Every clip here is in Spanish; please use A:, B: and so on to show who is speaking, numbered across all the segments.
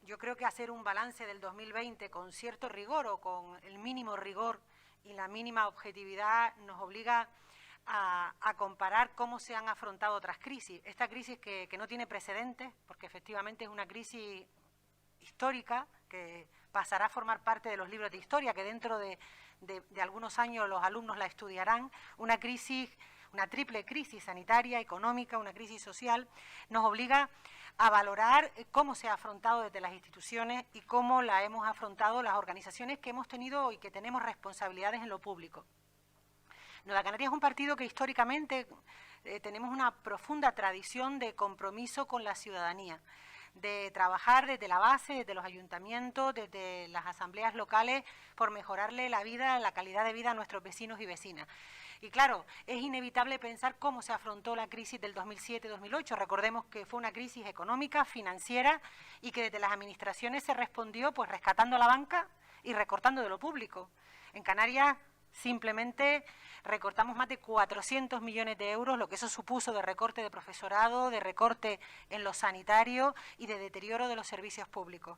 A: yo creo que hacer un balance del 2020 con cierto rigor o con el mínimo rigor y la mínima objetividad nos obliga a comparar cómo se han afrontado otras crisis. Esta crisis que no tiene precedentes, porque efectivamente es una crisis histórica que pasará a formar parte de los libros de historia, que dentro de algunos años los alumnos la estudiarán, una crisis, una triple crisis sanitaria, económica, una crisis social, nos obliga a valorar cómo se ha afrontado desde las instituciones y cómo la hemos afrontado las organizaciones que hemos tenido y que tenemos responsabilidades en lo público. Nueva Canarias es un partido que históricamente tenemos una profunda tradición de compromiso con la ciudadanía, de trabajar desde la base, desde los ayuntamientos, desde las asambleas locales, por mejorarle la vida, la calidad de vida a nuestros vecinos y vecinas. Y claro, es inevitable pensar cómo se afrontó la crisis del 2007-2008. Recordemos que fue una crisis económica, financiera, y que desde las administraciones se respondió pues rescatando a la banca y recortando de lo público. En Canarias simplemente recortamos más de 400 millones de euros, lo que eso supuso de recorte de profesorado, de recorte en lo sanitario y de deterioro de los servicios públicos.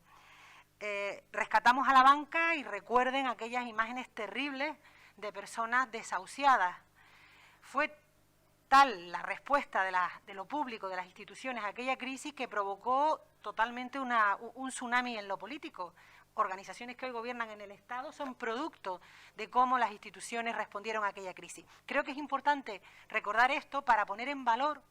A: Rescatamos a la banca y recuerden aquellas imágenes terribles de personas desahuciadas. Fue tal la respuesta de lo público, de las instituciones a aquella crisis, que provocó totalmente un tsunami en lo político. Organizaciones que hoy gobiernan en el Estado son producto de cómo las instituciones respondieron a aquella crisis. Creo que es importante recordar esto para poner en valor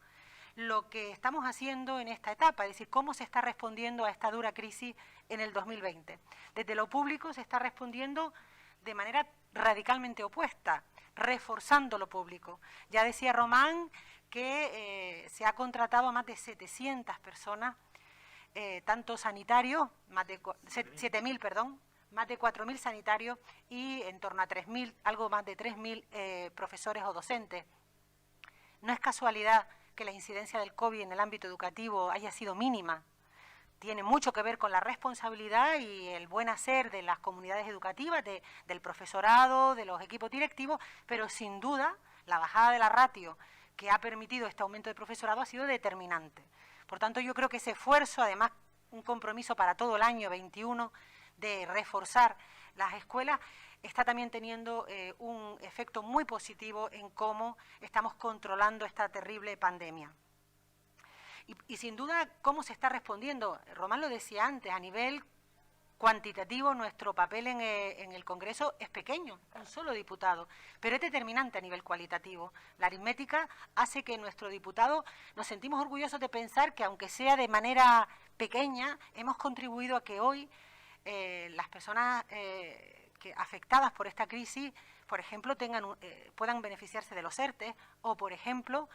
A: lo que estamos haciendo en esta etapa, es decir, cómo se está respondiendo a esta dura crisis en el 2020. Desde lo público se está respondiendo de manera radicalmente opuesta, reforzando lo público. Ya decía Román que se ha contratado a más de 700 personas, tanto sanitarios, más de 7.000, perdón, más de 4.000 sanitarios y en torno a 3.000, algo más de 3.000 profesores o docentes. No es casualidad que la incidencia del COVID en el ámbito educativo haya sido mínima. Tiene mucho que ver con la responsabilidad y el buen hacer de las comunidades educativas, del profesorado, de los equipos directivos, pero sin duda la bajada de la ratio que ha permitido este aumento de profesorado ha sido determinante. Por tanto, yo creo que ese esfuerzo, además un compromiso para todo el año 21 de reforzar las escuelas, está también teniendo un efecto muy positivo en cómo estamos controlando esta terrible pandemia. Y sin duda, cómo se está respondiendo. Román lo decía antes, a nivel cuantitativo nuestro papel en el Congreso es pequeño, un solo diputado, pero es determinante a nivel cualitativo. La aritmética hace que nuestro diputado nos sentimos orgullosos de pensar que, aunque sea de manera pequeña, hemos contribuido a que hoy las personas afectadas por esta crisis, por ejemplo, puedan beneficiarse de los ERTE o, por ejemplo,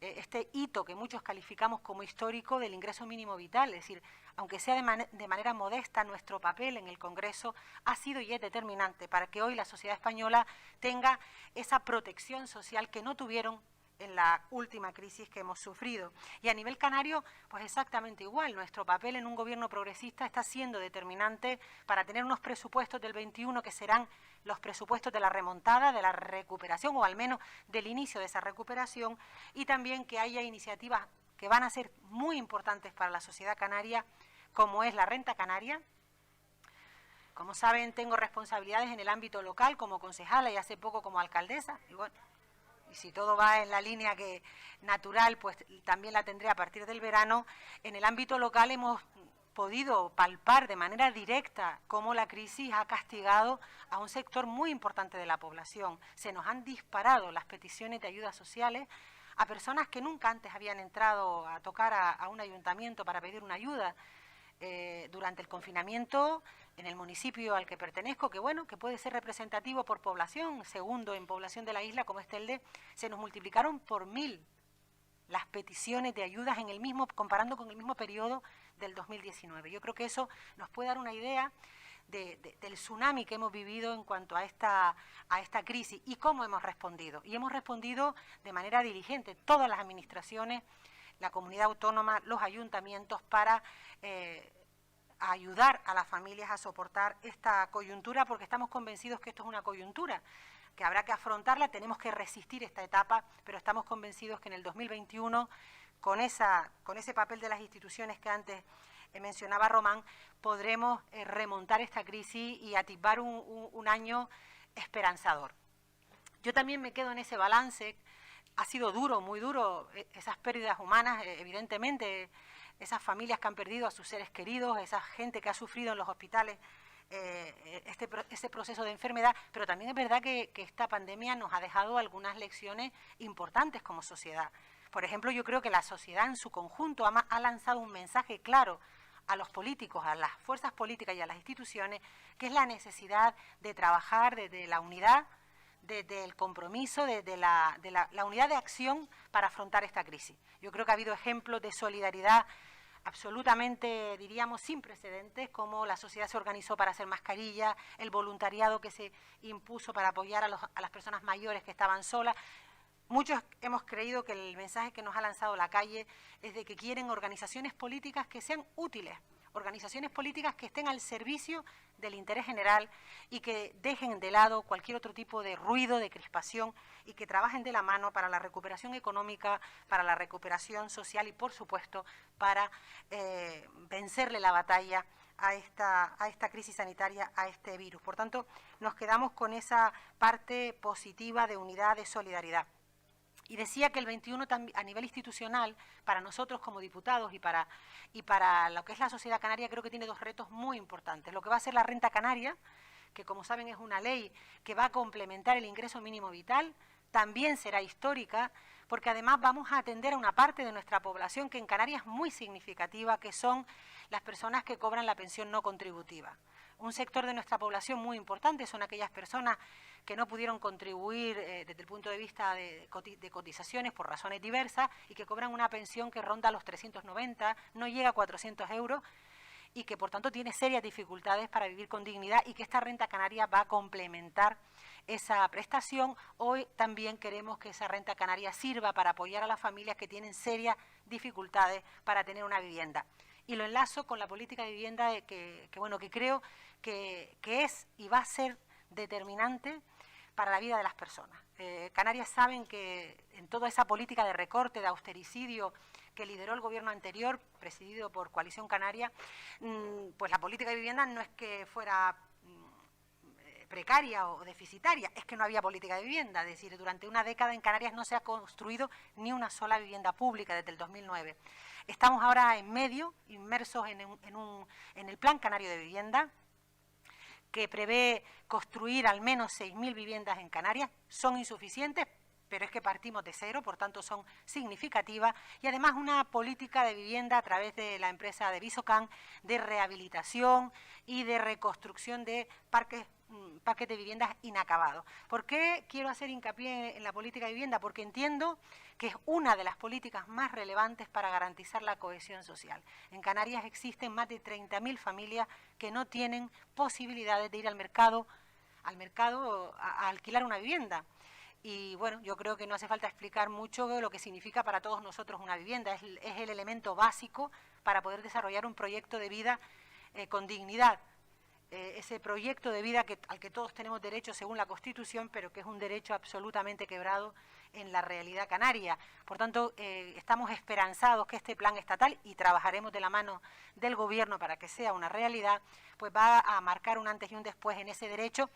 A: este hito que muchos calificamos como histórico del ingreso mínimo vital. Es decir, aunque sea de manera modesta, nuestro papel en el Congreso ha sido y es determinante para que hoy la sociedad española tenga esa protección social que no tuvieron en la última crisis que hemos sufrido. Y a nivel canario, pues exactamente igual. Nuestro papel en un gobierno progresista está siendo determinante para tener unos presupuestos del 21 que serán los presupuestos de la remontada, de la recuperación, o al menos del inicio de esa recuperación, y también que haya iniciativas que van a ser muy importantes para la sociedad canaria, como es la renta canaria. Como saben, tengo responsabilidades en el ámbito local como concejala y hace poco como alcaldesa. Y si todo va en la línea que natural, pues también la tendré a partir del verano. En el ámbito local hemos podido palpar de manera directa cómo la crisis ha castigado a un sector muy importante de la población. Se nos han disparado las peticiones de ayudas sociales a personas que nunca antes habían entrado a tocar a un ayuntamiento para pedir una ayuda. Durante el confinamiento en el municipio al que pertenezco, que bueno, que puede ser representativo por población, segundo en población de la isla como es Telde, se nos multiplicaron por 1000 las peticiones de ayudas en el mismo, comparando con el mismo periodo del 2019. Yo creo que eso nos puede dar una idea del tsunami que hemos vivido en cuanto a esta crisis y cómo hemos respondido. Y hemos respondido de manera diligente, todas las administraciones, la comunidad autónoma, los ayuntamientos, para ayudar a las familias a soportar esta coyuntura, porque estamos convencidos que esto es una coyuntura, que habrá que afrontarla, tenemos que resistir esta etapa, pero estamos convencidos que en el 2021, con ese papel de las instituciones que antes mencionaba Román, podremos remontar esta crisis y atisbar un año esperanzador. Yo también me quedo en ese balance. Ha sido duro, muy duro, esas pérdidas humanas, evidentemente, esas familias que han perdido a sus seres queridos, esa gente que ha sufrido en los hospitales ese proceso de enfermedad, pero también es verdad que esta pandemia nos ha dejado algunas lecciones importantes como sociedad. Por ejemplo, yo creo que la sociedad en su conjunto ha lanzado un mensaje claro a los políticos, a las fuerzas políticas y a las instituciones, que es la necesidad de trabajar desde la unidad, desde el compromiso, desde la unidad de acción para afrontar esta crisis. Yo creo que ha habido ejemplos de solidaridad absolutamente, diríamos, sin precedentes, como la sociedad se organizó para hacer mascarillas, el voluntariado que se impuso para apoyar a las personas mayores que estaban solas. Muchos hemos creído que el mensaje que nos ha lanzado la calle es de que quieren organizaciones políticas que sean útiles, organizaciones políticas que estén al servicio del interés general y que dejen de lado cualquier otro tipo de ruido, de crispación, y que trabajen de la mano para la recuperación económica, para la recuperación social y, por supuesto, para vencerle la batalla a esta crisis sanitaria, a este virus. Por tanto, nos quedamos con esa parte positiva de unidad, de solidaridad. Y decía que el 21 a nivel institucional, para nosotros como diputados y para lo que es la sociedad canaria, creo que tiene dos retos muy importantes. Lo que va a ser la renta canaria, que como saben es una ley que va a complementar el ingreso mínimo vital, también será histórica, porque además vamos a atender a una parte de nuestra población que en Canarias es muy significativa, que son las personas que cobran la pensión no contributiva. Un sector de nuestra población muy importante son aquellas personas que no pudieron contribuir desde el punto de vista de cotizaciones por razones diversas y que cobran una pensión que ronda los 390, no llega a 400 euros y que por tanto tiene serias dificultades para vivir con dignidad, y que esta renta canaria va a complementar esa prestación. Hoy también queremos que esa renta canaria sirva para apoyar a las familias que tienen serias dificultades para tener una vivienda. Y lo enlazo con la política de vivienda que creo que es y va a ser determinante para la vida de las personas. Canarias saben que en toda esa política de recorte, de austericidio que lideró el gobierno anterior, presidido por Coalición Canaria, pues la política de vivienda no es que fuera precaria o deficitaria, es que no había política de vivienda. Es decir, durante una década en Canarias no se ha construido ni una sola vivienda pública desde el 2009. Estamos ahora en medio, inmersos en el Plan Canario de Vivienda, que prevé construir al menos 6.000 viviendas en Canarias. Son insuficientes, pero es que partimos de cero, por tanto son significativas, y además una política de vivienda a través de la empresa de Visocan de rehabilitación y de reconstrucción de parques de viviendas inacabados. ¿Por qué quiero hacer hincapié en la política de vivienda? Porque entiendo que es una de las políticas más relevantes para garantizar la cohesión social. En Canarias existen más de 30.000 familias que no tienen posibilidades de ir al mercado a alquilar una vivienda. Y bueno, yo creo que no hace falta explicar mucho lo que significa para todos nosotros una vivienda. Es el elemento básico para poder desarrollar un proyecto de vida con dignidad. Ese proyecto de vida al que todos tenemos derecho según la Constitución, pero que es un derecho absolutamente quebrado en la realidad canaria. Por tanto, estamos esperanzados que este plan estatal, y trabajaremos de la mano del Gobierno para que sea una realidad, pues va a marcar un antes y un después en ese derecho,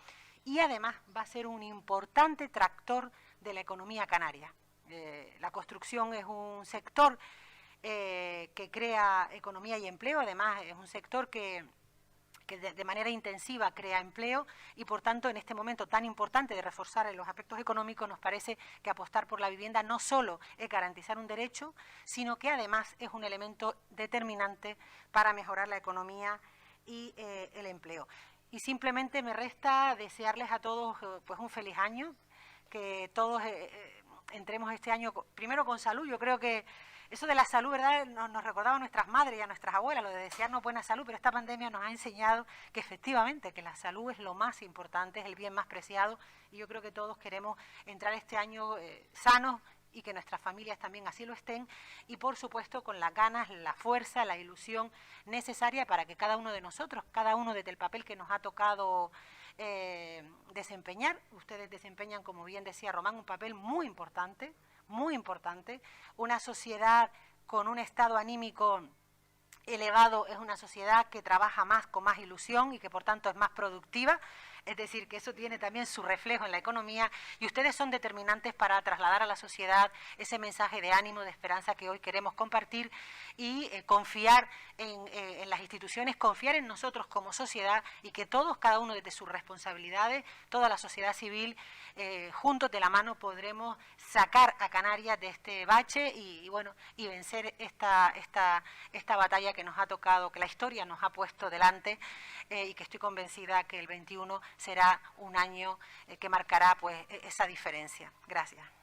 A: y además va a ser un importante tractor de la economía canaria. La construcción es un sector que crea economía y empleo, además es un sector que de manera intensiva crea empleo, y por tanto en este momento tan importante de reforzar en los aspectos económicos nos parece que apostar por la vivienda no solo es garantizar un derecho, sino que además es un elemento determinante para mejorar la economía y el empleo. Y simplemente me resta desearles a todos pues un feliz año, que todos entremos este año primero con salud. Yo creo que eso de la salud, ¿verdad?, nos recordaba a nuestras madres y a nuestras abuelas, lo de desearnos buena salud, pero esta pandemia nos ha enseñado que efectivamente que la salud es lo más importante, es el bien más preciado, y yo creo que todos queremos entrar este año sanos y que nuestras familias también así lo estén, y por supuesto con las ganas, la fuerza, la ilusión necesaria para que cada uno de nosotros, cada uno desde el papel que nos ha tocado desempeñar. Ustedes desempeñan, como bien decía Román, un papel muy importante, una sociedad con un estado anímico elevado es una sociedad que trabaja más con más ilusión y que por tanto es más productiva. Es decir, que eso tiene también su reflejo en la economía y ustedes son determinantes para trasladar a la sociedad ese mensaje de ánimo, de esperanza que hoy queremos compartir y confiar en las instituciones, confiar en nosotros como sociedad y que todos, cada uno desde sus responsabilidades, toda la sociedad civil, juntos de la mano podremos sacar a Canarias de este bache y bueno, y vencer esta batalla que nos ha tocado, que la historia nos ha puesto delante y que estoy convencida que el 21 será un año que marcará pues esa diferencia. Gracias.